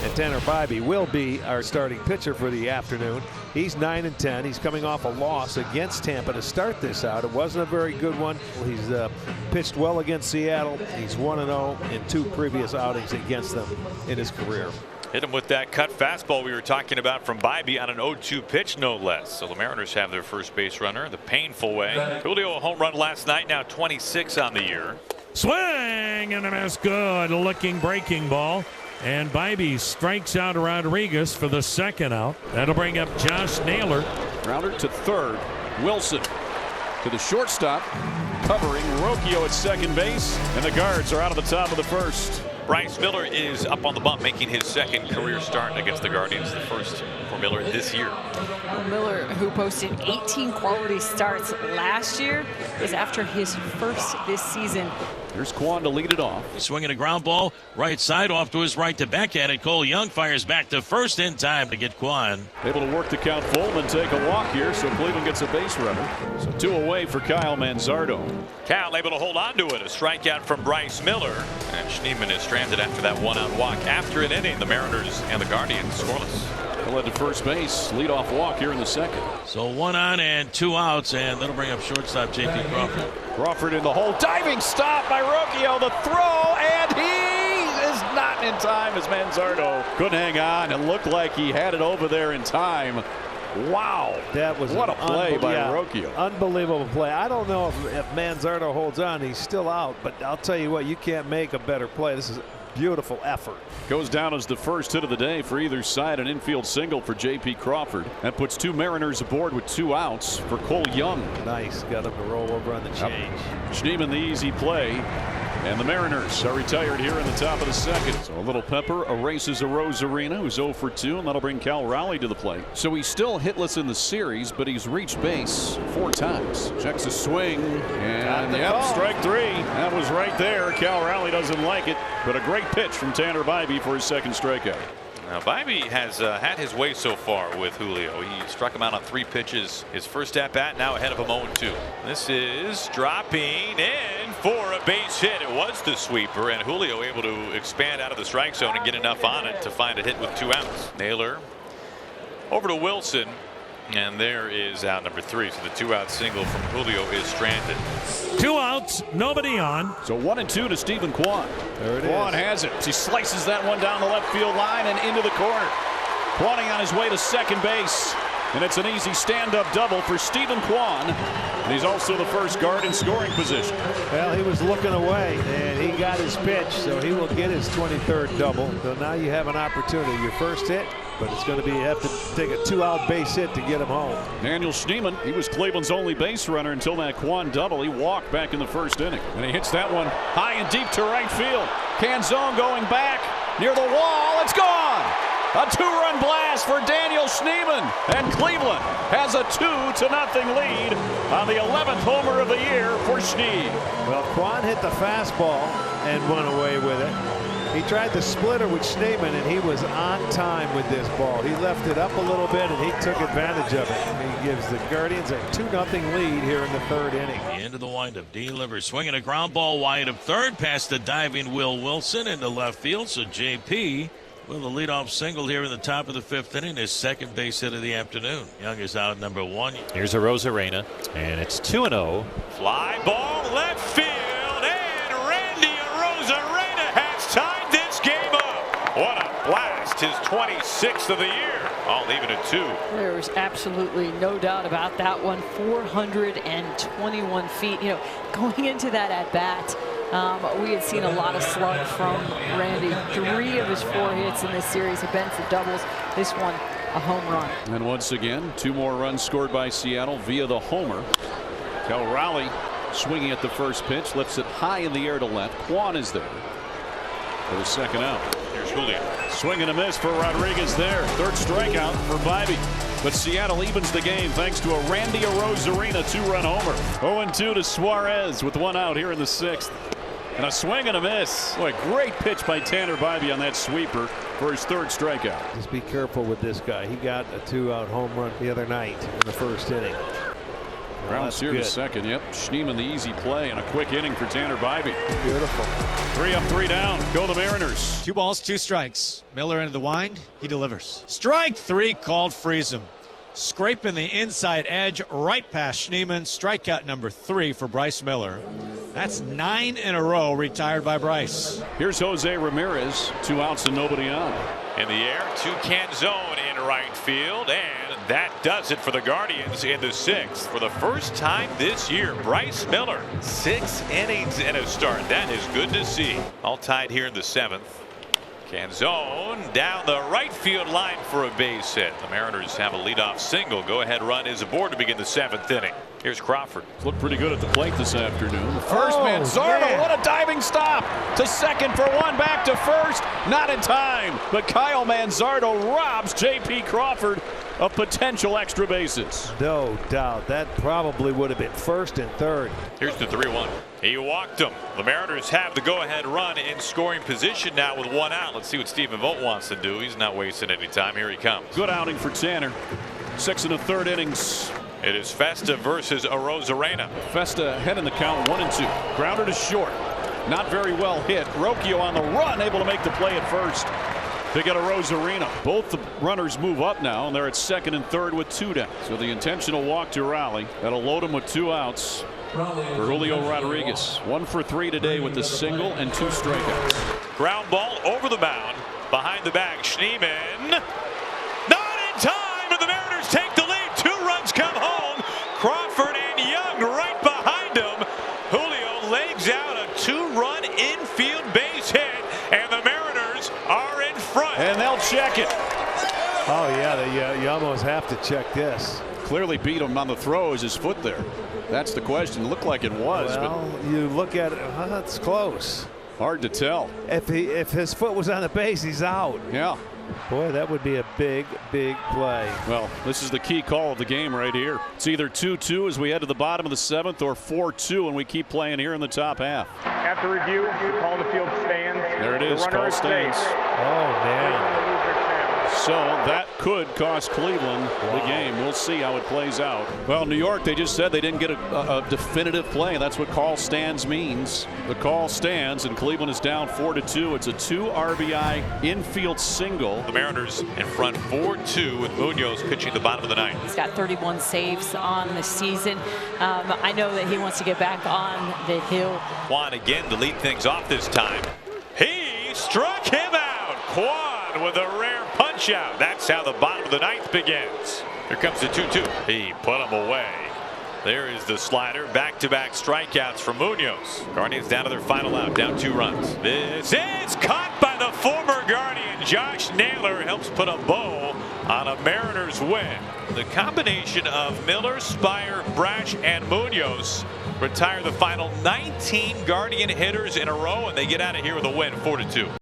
And Tanner Bybee will be our starting pitcher for the afternoon. He's 9-10. He's coming off a loss against Tampa to start this out. It wasn't a very good one. He's pitched well against Seattle. He's 1-0 in 2 previous outings against them in his career. Hit him with that cut fastball we were talking about from Bybee on an 0-2 pitch, no less. So the Mariners have their first base runner the painful way. Julio, a home run last night, now 26 on the year. Swing and a miss. Good looking breaking ball. And Bybee strikes out Rodriguez for the second out. That'll bring up Josh Naylor. Grounder to third. Wilson to the shortstop. Covering Rocchio at second base. And the guards are out of the top of the first. Bryce Miller is up on the bump, making his second career start against the Guardians, the first for Miller this year. Well, Miller, who posted 18 quality starts last year, is after his first this season. Here's Kwan to lead it off. Swinging a ground ball right side off to his right to backhand it. Cole Young fires back to first in time to get Kwan. Able to work the count full and take a walk here, so Cleveland gets a base runner. So 2 away for Kyle Manzardo. Cal able to hold on to it. A strikeout from Bryce Miller. And Schneemann is stranded after that 1-out walk. After an inning, the Mariners and the Guardians scoreless. Led to first base. Leadoff walk here in the second. So 1 on and 2 outs, and that'll bring up shortstop J.P. Crawford. Crawford in the hole. Diving stop by Rocchio. The throw, and he is not in time as Manzardo couldn't hang on. It looked like he had it over there in time. Wow. That was what a play by Rocchio. Unbelievable play. I don't know if Manzardo holds on. He's still out, but I'll tell you what, you can't make a better play. This is a beautiful effort. Goes down as the first hit of the day for either side. An infield single for J.P. Crawford. That puts 2 Mariners aboard with 2 outs for Cole Young. Nice. Got him to roll over on the change. Schneemann the easy play. And the Mariners are retired here in the top of the second. So a little pepper erases a Rosarina, who's 0 for 2, and that'll bring Cal Raleigh to the plate. So he's still hitless in the series, but he's reached base 4 times. Checks a swing, and strike 3. That was right there. Cal Raleigh doesn't like it, but a great pitch from Tanner Bybee for his second strikeout. Now Bybee has had his way so far with Julio. He struck him out on 3 pitches. His first at bat, now ahead of him 0-2. This is dropping in for a base hit. It was the sweeper, and Julio able to expand out of the strike zone and get enough on it to find a hit with 2 outs. Naylor over to Wilson, and there is out number 3. So the 2-out single from Julio is stranded. 2 outs, nobody on. So 1-2 to Stephen Kwan. There it Kwan is. has it. He slices that one down the left field line and into the corner. Kwanning on his way to second base. And it's an easy stand-up double for Stephen Kwan. And he's also the first guard in scoring position. Well, he was looking away, and he got his pitch, so he will get his 23rd double. So now you have an opportunity. Your first hit, but it's going to be you have to take a 2-out base hit to get him home. Daniel Schneemann, he was Cleveland's only base runner until that Kwan double. He walked back in the first inning. And he hits that one high and deep to right field. Canzone going back near the wall. It's gone! A 2-run blast for Daniel Schneemann, and Cleveland has a 2-0 lead on the 11th homer of the year for Schnee. Well, Kwan hit the fastball and went away with it. He tried the splitter with Schneemann, and he was on time with this ball. He left it up a little bit, and he took advantage of it. And he gives the Guardians a 2-0 lead here in the 3rd inning. The end of the windup. Delivers, swinging a ground ball wide of third past the diving Will Wilson into left field. So J.P. with a leadoff single here in the top of the 5th inning, his second base hit of the afternoon. Young is out number 1. Here's a Rosarina, and it's 2-0. Fly ball left field, and Randy Rosarina has tied this game up. What a blast, his 26th of the year. I'll leave it at 2. There's absolutely no doubt about that one. 421 feet. You know, going into that at bat, we had seen a lot of slug from Randy. 3 of his 4 hits in this series have been for doubles. This one, a home run. And once again, 2 more runs scored by Seattle via the homer. Cal Raleigh swinging at the first pitch, lifts it high in the air to left. Kwan is there for the second out. Here's Julio. Swing and a miss for Rodriguez there. 3rd strikeout for Bybee. But Seattle evens the game thanks to a Randy Rosarina 2-run homer. 0-2 to Suarez with 1 out here in the 6th. And a swing and a miss. Boy, great pitch by Tanner Bybee on that sweeper for his 3rd strikeout. Just be careful with this guy. He got a 2-out home run the other night in the 1st inning. Rounds here to second. Yep. Schneemann the easy play and a quick inning for Tanner Bybee. Beautiful. 3 up, 3 down. Go the Mariners. 2 balls, 2 strikes. Miller into the wind. He delivers. Strike 3 called, frees him. Scraping the inside edge right past Schneemann. Strikeout number 3 for Bryce Miller. That's 9 in a row retired by Bryce. Here's Jose Ramirez. 2 outs and nobody on. In the air, 2 Canzone in right field, and that does it for the Guardians in the 6th. For the first time this year, Bryce Miller, 6 innings in a start. That is good to see. All tied here in the 7th. Canzone down the right field line for a base hit. The Mariners have a leadoff single. Go-ahead run is aboard to begin the 7th inning. Here's Crawford. Looked pretty good at the plate this afternoon. First, Oh, Manzardo, man. what a diving stop to second for 1, back to first, not in time. But Kyle Manzardo robs J.P. Crawford of potential extra bases. No doubt. That probably would have been first and third. Here's the 3-1. He walked him. The Mariners have the go-ahead run in scoring position now with 1 out. Let's see what Stephen Vogt wants to do. He's not wasting any time. Here he comes. Good outing for Tanner. 6 1/3 innings. It is Festa versus Arozarena. Festa ahead in the count, 1-2. Grounder to short. Not very well hit. Rocchio on the run, able to make the play at first. They get a Arozarena. Both the runners move up now, and they're at second and third with 2 down. So the intentional walk to Raleigh. That'll load him with 2 outs. For Julio Rodriguez. 1 for 3 today with the single and 2 strikeouts. Ground ball over the mound. Behind the bag, Schneemann. Not in time, and the Mariners take the lead. 2 runs come home. Crawford and Young right behind him. Julio legs out a 2-run infield base hit, and the Mariners are in front. And they'll check it. Oh, yeah. You almost have to check this. Clearly beat him on the throw. Is his foot there? That's the question. Looked like it was, Well, you look at it. It's close. but hard to tell. If his foot was on the base, he's out. Yeah. Boy, that would be a big play. Well, this is the key call of the game right here. It's either 2-2 as we head to the bottom of the 7th or 4-2 and we keep playing here in the top half. After review, the call on the field stands. There it is. The runner Call is stands. safe. Oh, man. So that could cost Cleveland the game. We'll see how it plays out. Well, New York, they just said they didn't get a definitive play. That's what call stands means. The call stands, and Cleveland is down 4-2. It's a 2 RBI infield single. The Mariners in front 4-2 with Munoz pitching the bottom of the 9th. He's got 31 saves on the season. I know that he wants to get back on the hill. Juan again to lead things off this time. He struck him out. Juan with a rare punch out. That's how the bottom of the 9th begins. Here comes the 2-2. He put him away. There is the slider. Back-to-back strikeouts for Munoz. Guardians down to their final out, down 2 runs. This is caught by the former Guardian. Josh Naylor helps put a bow on a Mariners win. The combination of Miller, Spire, Brash, and Munoz retire the final 19 Guardian hitters in a row, and they get out of here with a win, 4-2.